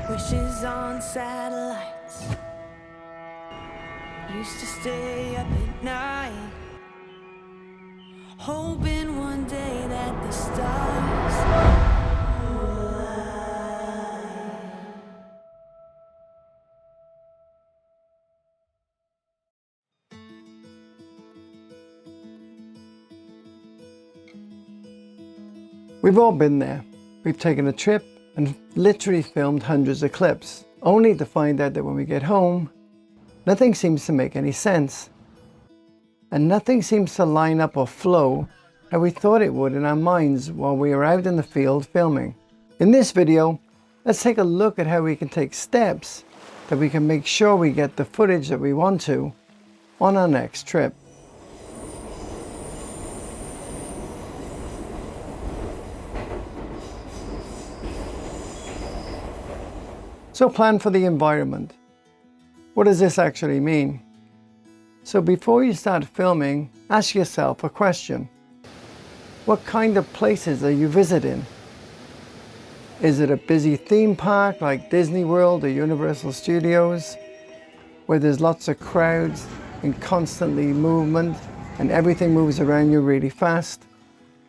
Wishes on satellites. Used to stay up at night, hoping one day that the stars will align. We've all been there. We've taken a trip and literally filmed hundreds of clips, only to find out that when we get home, nothing seems to make any sense. And nothing seems to line up or flow how we thought it would in our minds while we were out in the field filming. In this video, let's take a look at how we can take steps that we can make sure we get the footage that we want to on our next trip. So plan for the environment. What does this actually mean? So before you start filming, ask yourself a question. What kind of places are you visiting? Is it a busy theme park like Disney World or Universal Studios, where there's lots of crowds and constantly movement and everything moves around you really fast?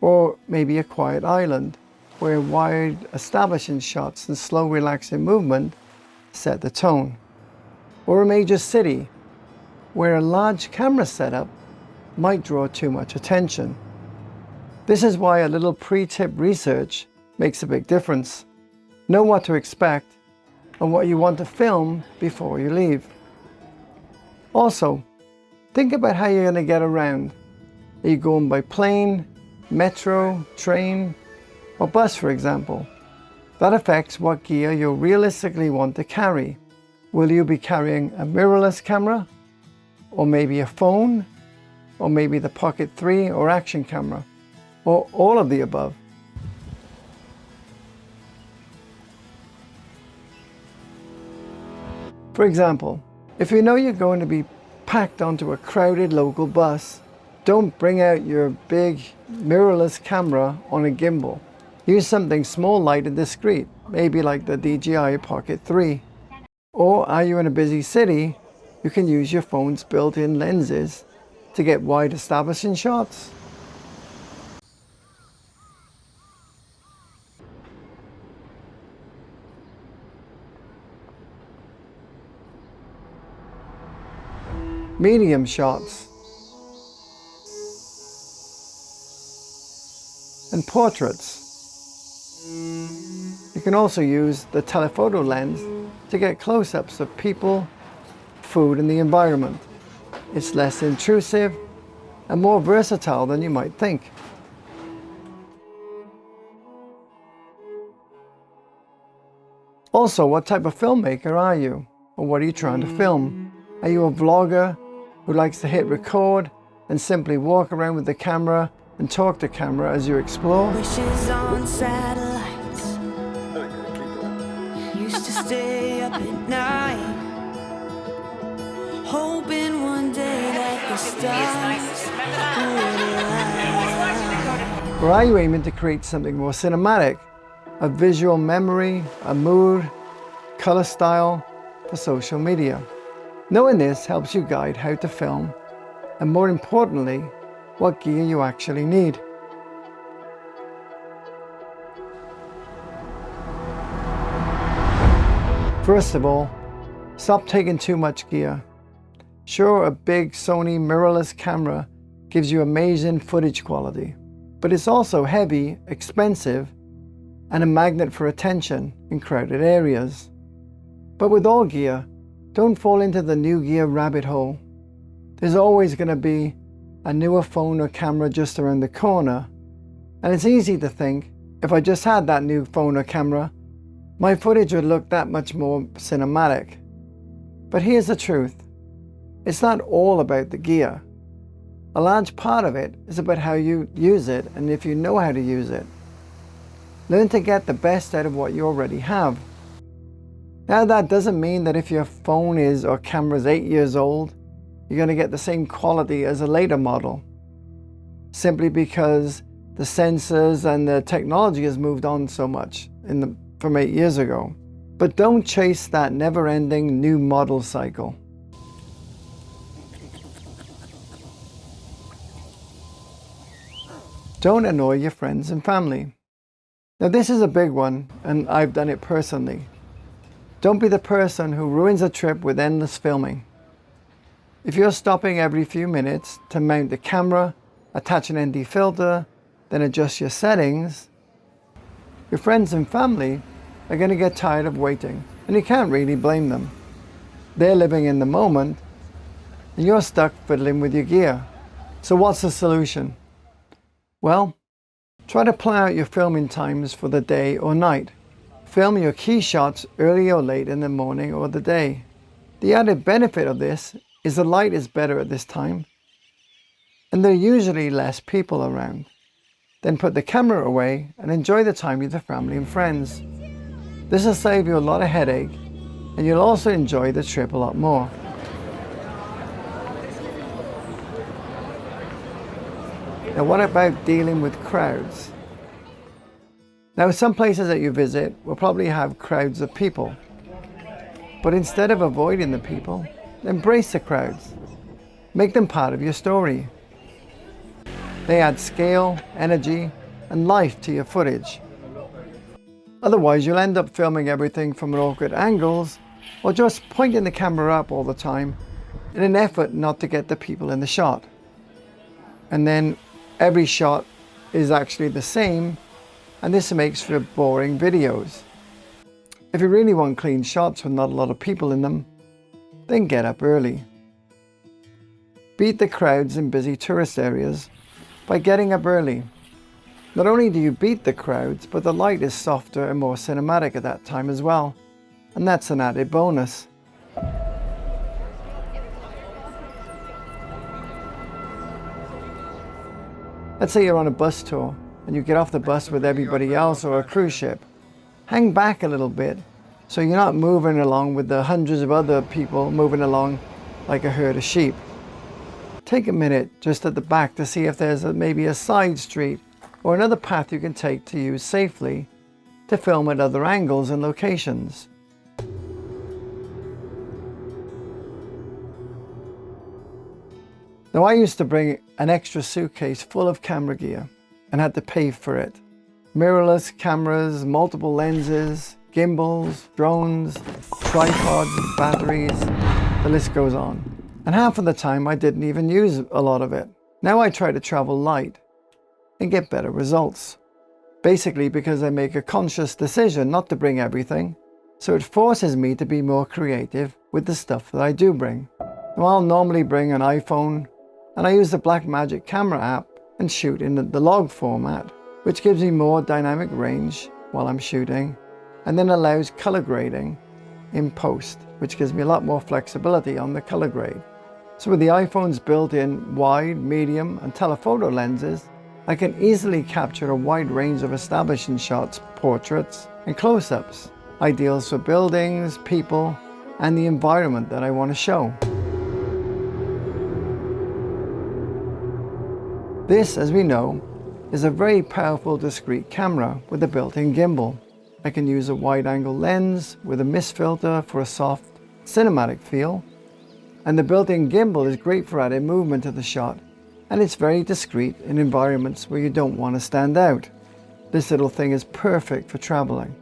Or maybe a quiet island, where wide establishing shots and slow relaxing movement set the tone. Or a major city, where a large camera setup might draw too much attention. This is why a little pre-tip research makes a big difference. Know what to expect and what you want to film before you leave. Also, think about how you're going to get around. Are you going by plane, metro, train, or bus, for example? That affects what gear you'll realistically want to carry. Will you be carrying a mirrorless camera? Or maybe a phone? Or maybe the Pocket 3 or action camera? Or all of the above? For example, if you know you're going to be packed onto a crowded local bus, don't bring out your big mirrorless camera on a gimbal. Use something small, light and discreet, maybe like the DJI Pocket 3. Or are you in a busy city, you can use your phone's built-in lenses to get wide establishing shots. Medium shots and portraits. You can also use the telephoto lens to get close-ups of people, food and the environment. It's less intrusive and more versatile than you might think. Also, what type of filmmaker are you? Or what are you trying to film? Are you a vlogger who likes to hit record and simply walk around with the camera and talk to camera as you explore? Wishes on satellites. Used to stay up at night, hoping one day that the stars would align. Or are you aiming to create something more cinematic? A visual memory, a mood, color style for social media? Knowing this helps you guide how to film, and more importantly, what gear you actually need. First of all, stop taking too much gear. Sure, a big Sony mirrorless camera gives you amazing footage quality, but it's also heavy, expensive, and a magnet for attention in crowded areas. But with all gear, don't fall into the new gear rabbit hole. There's always going to be a newer phone or camera just around the corner, and it's easy to think, if I just had that new phone or camera, my footage would look that much more cinematic. But here's the truth. It's not all about the gear. A large part of it is about how you use it and if you know how to use it. Learn to get the best out of what you already have. Now, that doesn't mean that if your phone is or camera is 8 years old, you're going to get the same quality as a later model. Simply because the sensors and the technology has moved on so much from 8 years ago. But don't chase that never-ending new model cycle. Don't annoy your friends and family. Now this is a big one, and I've done it personally. Don't be the person who ruins a trip with endless filming. If you're stopping every few minutes to mount the camera, attach an ND filter, then adjust your settings, your friends and family are going to get tired of waiting, and you can't really blame them. They're living in the moment, and you're stuck fiddling with your gear. So what's the solution? Well, try to plan out your filming times for the day or night. Film your key shots early or late in the morning or the day. The added benefit of this is the light is better at this time, and there are usually less people around. Then put the camera away and enjoy the time with the family and friends. This will save you a lot of headache, and you'll also enjoy the trip a lot more. Now what about dealing with crowds? Now some places that you visit will probably have crowds of people. But instead of avoiding the people, embrace the crowds. Make them part of your story. They add scale, energy, and life to your footage. Otherwise you'll end up filming everything from awkward angles or just pointing the camera up all the time in an effort not to get the people in the shot. And then every shot is actually the same, and this makes for boring videos. If you really want clean shots with not a lot of people in them, then get up early. Beat the crowds in busy tourist areas by getting up early. Not only do you beat the crowds, but the light is softer and more cinematic at that time as well, and that's an added bonus. Let's say you're on a bus tour and you get off the bus with everybody else or a cruise ship. Hang back a little bit so you're not moving along with the hundreds of other people moving along like a herd of sheep. Take a minute just at the back to see if there's maybe a side street or another path you can take to use safely to film at other angles and locations. Now I used to bring an extra suitcase full of camera gear and had to pay for it. Mirrorless cameras, multiple lenses, gimbals, drones, tripods, batteries, the list goes on. And half of the time I didn't even use a lot of it. Now I try to travel light and get better results. Basically because I make a conscious decision not to bring everything, so it forces me to be more creative with the stuff that I do bring. Now I'll normally bring an iPhone, and I use the Blackmagic camera app and shoot in the log format, which gives me more dynamic range while I'm shooting, and then allows color grading in post, which gives me a lot more flexibility on the color grade. So with the iPhone's built-in wide, medium, and telephoto lenses, I can easily capture a wide range of establishing shots, portraits, and close-ups, ideals for buildings, people, and the environment that I want to show. This, as we know, is a very powerful discrete camera with a built-in gimbal. I can use a wide-angle lens with a mist filter for a soft, cinematic feel, and the built-in gimbal is great for adding movement to the shot, and it's very discreet in environments where you don't want to stand out. This little thing is perfect for traveling.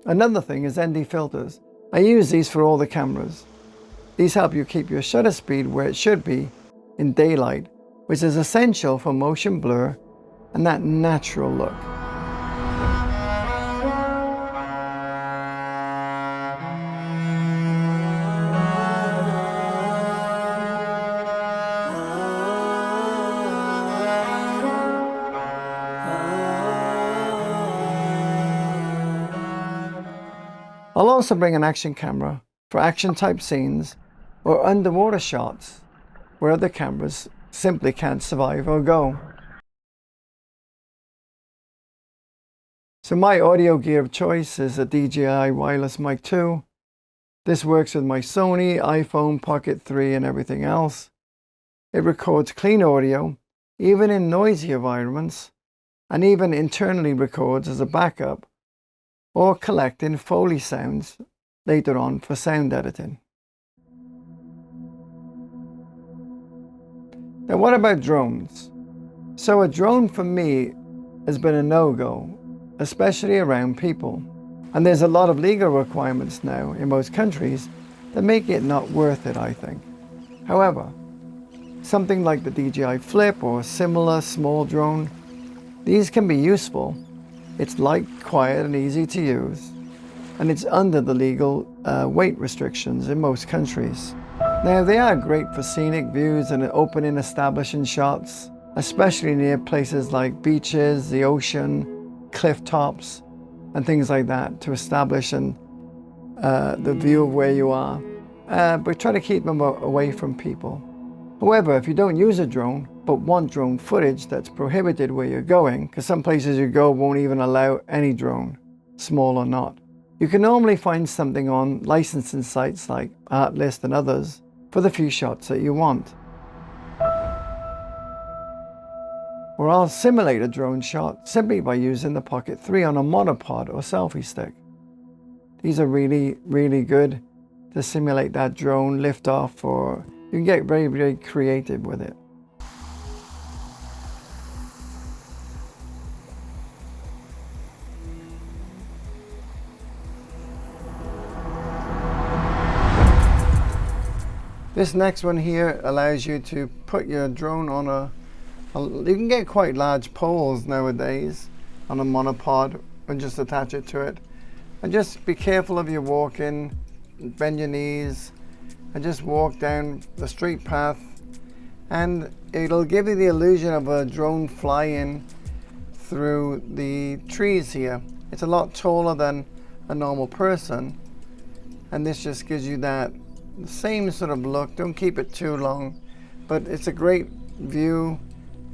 Another thing is ND filters. I use these for all the cameras. These help you keep your shutter speed where it should be in daylight, which is essential for motion blur and that natural look. I'll also bring an action camera for action type scenes or underwater shots where other cameras simply can't survive or go. So my audio gear of choice is a DJI wireless mic 2. This works with my Sony, iPhone, Pocket 3 and everything else. It records clean audio, even in noisy environments, and even internally records as a backup or collecting Foley sounds later on for sound editing. Now, what about drones? So a drone for me has been a no-go, especially around people. And there's a lot of legal requirements now in most countries that make it not worth it, I think. However, something like the DJI Flip or similar small drone, these can be useful. It's light, quiet, and easy to use, and it's under the legal weight restrictions in most countries. Now, they are great for scenic views and opening establishing shots, especially near places like beaches, the ocean, cliff tops, and things like that to establish the view of where you are. But try to keep them away from people. However, if you don't use a drone, but want drone footage that's prohibited where you're going, because some places you go won't even allow any drone, small or not, you can normally find something on licensing sites like Artlist and others for the few shots that you want. Or I'll simulate a drone shot simply by using the Pocket 3 on a monopod or selfie stick. These are really, really good to simulate that drone liftoff, or you can get very, very creative with it. This next one here allows you to put your drone on you can get quite large poles nowadays on a monopod and just attach it to it. And just be careful of your walking, bend your knees, and just walk down the straight path. And it'll give you the illusion of a drone flying through the trees here. It's a lot taller than a normal person. And this just gives you that same sort of look. Don't keep it too long, but it's a great view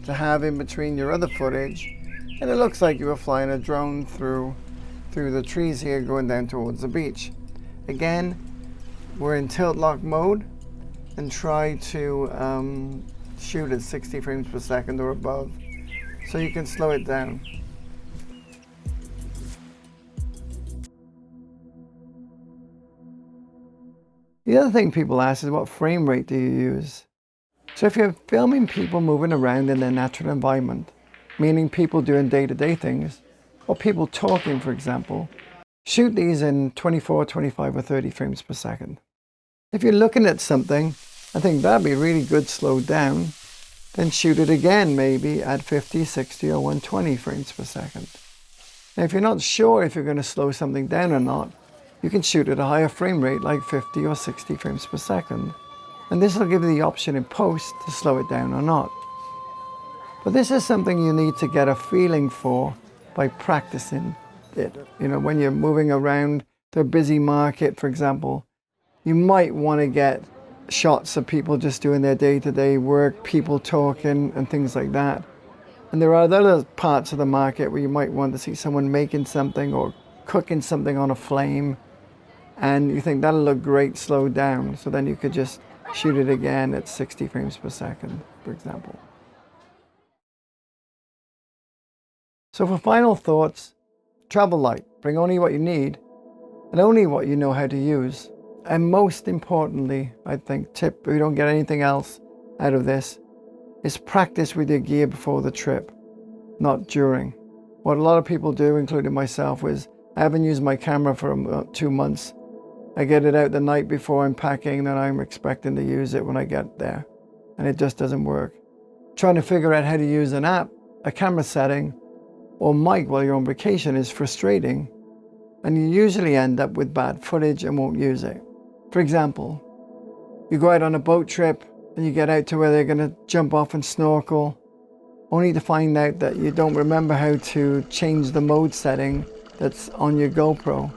to have in between your other footage, and it looks like you were flying a drone through the trees here going down towards the beach. Again, we're in tilt lock mode and try to shoot at 60 frames per second or above, so you can slow it down. The other thing people ask is, what frame rate do you use? So if you're filming people moving around in their natural environment, meaning people doing day-to-day things, or people talking, for example, shoot these in 24, 25, or 30 frames per second. If you're looking at something, I think that'd be really good slowed down, then shoot it again maybe at 50, 60, or 120 frames per second. Now, if you're not sure if you're going to slow something down or not, you can shoot at a higher frame rate like 50 or 60 frames per second. And this will give you the option in post to slow it down or not. But this is something you need to get a feeling for by practicing it. You know, when you're moving around to a busy market, for example, you might want to get shots of people just doing their day-to-day work, people talking and things like that. And there are other parts of the market where you might want to see someone making something or cooking something on a flame, and you think that'll look great slowed down, so then you could just shoot it again at 60 frames per second, for example. So for final thoughts, travel light. Bring only what you need and only what you know how to use. And most importantly, I think, tip, if you don't get anything else out of this, is practice with your gear before the trip, not during. What a lot of people do, including myself, is I haven't used my camera for about 2 months. I get it out the night before I'm packing, then I'm expecting to use it when I get there. And it just doesn't work. Trying to figure out how to use an app, a camera setting, or mic while you're on vacation is frustrating. And you usually end up with bad footage and won't use it. For example, you go out on a boat trip and you get out to where they're going to jump off and snorkel, only to find out that you don't remember how to change the mode setting that's on your GoPro.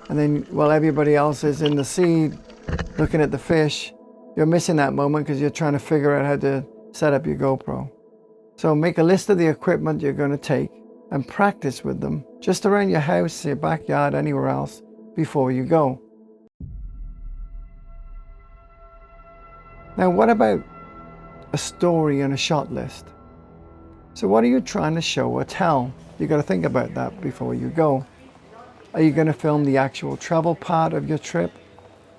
And then while everybody else is in the sea looking at the fish, you're missing that moment because you're trying to figure out how to set up your GoPro. So make a list of the equipment you're going to take and practice with them just around your house, your backyard, anywhere else before you go. Now, what about a story and a shot list? So what are you trying to show or tell? You got to think about that before you go. Are you going to film the actual travel part of your trip?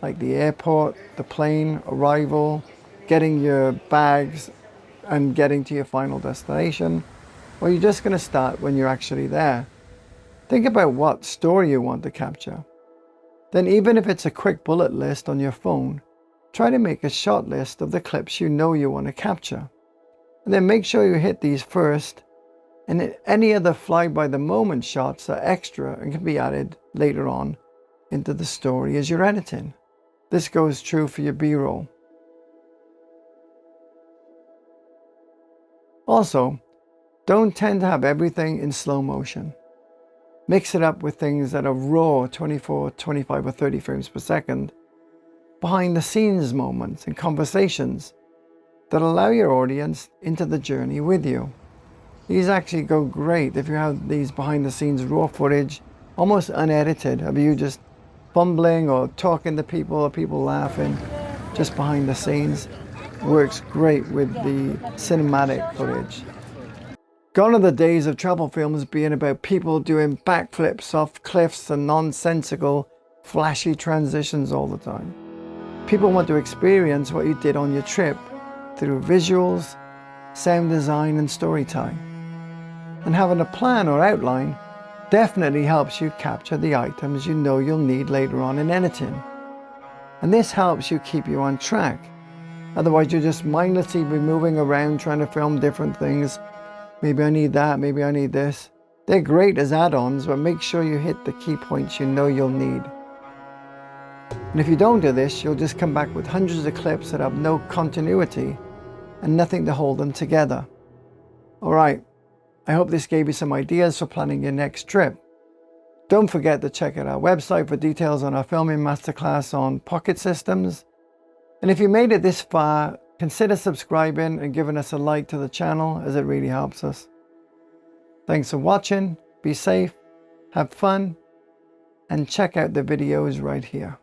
Like the airport, the plane, arrival, getting your bags and getting to your final destination? Or are you just going to start when you're actually there? Think about what story you want to capture. Then even if it's a quick bullet list on your phone, try to make a shot list of the clips you know you want to capture. And then make sure you hit these first, and any other fly-by-the-moment shots are extra and can be added later on into the story as you're editing. This goes true for your B-roll. Also, don't tend to have everything in slow motion. Mix it up with things that are raw 24, 25 or 30 frames per second, behind the scenes moments and conversations that allow your audience into the journey with you. These actually go great if you have these behind the scenes raw footage, almost unedited, of you just fumbling or talking to people or people laughing just behind the scenes. Works great with the cinematic footage. Gone are the days of travel films being about people doing backflips off cliffs and nonsensical, flashy transitions all the time. People want to experience what you did on your trip through visuals, sound design, and storytelling. And having a plan or outline definitely helps you capture the items you know you'll need later on in editing. And this helps you keep you on track. Otherwise, you'll just mindlessly be moving around trying to film different things. Maybe I need that, maybe I need this. They're great as add-ons, but make sure you hit the key points you know you'll need. And if you don't do this, you'll just come back with hundreds of clips that have no continuity and nothing to hold them together. All right, I hope this gave you some ideas for planning your next trip. Don't forget to check out our website for details on our filming masterclass on pocket systems. And if you made it this far, consider subscribing and giving us a like to the channel, as it really helps us. Thanks for watching, be safe, have fun, and check out the videos right here.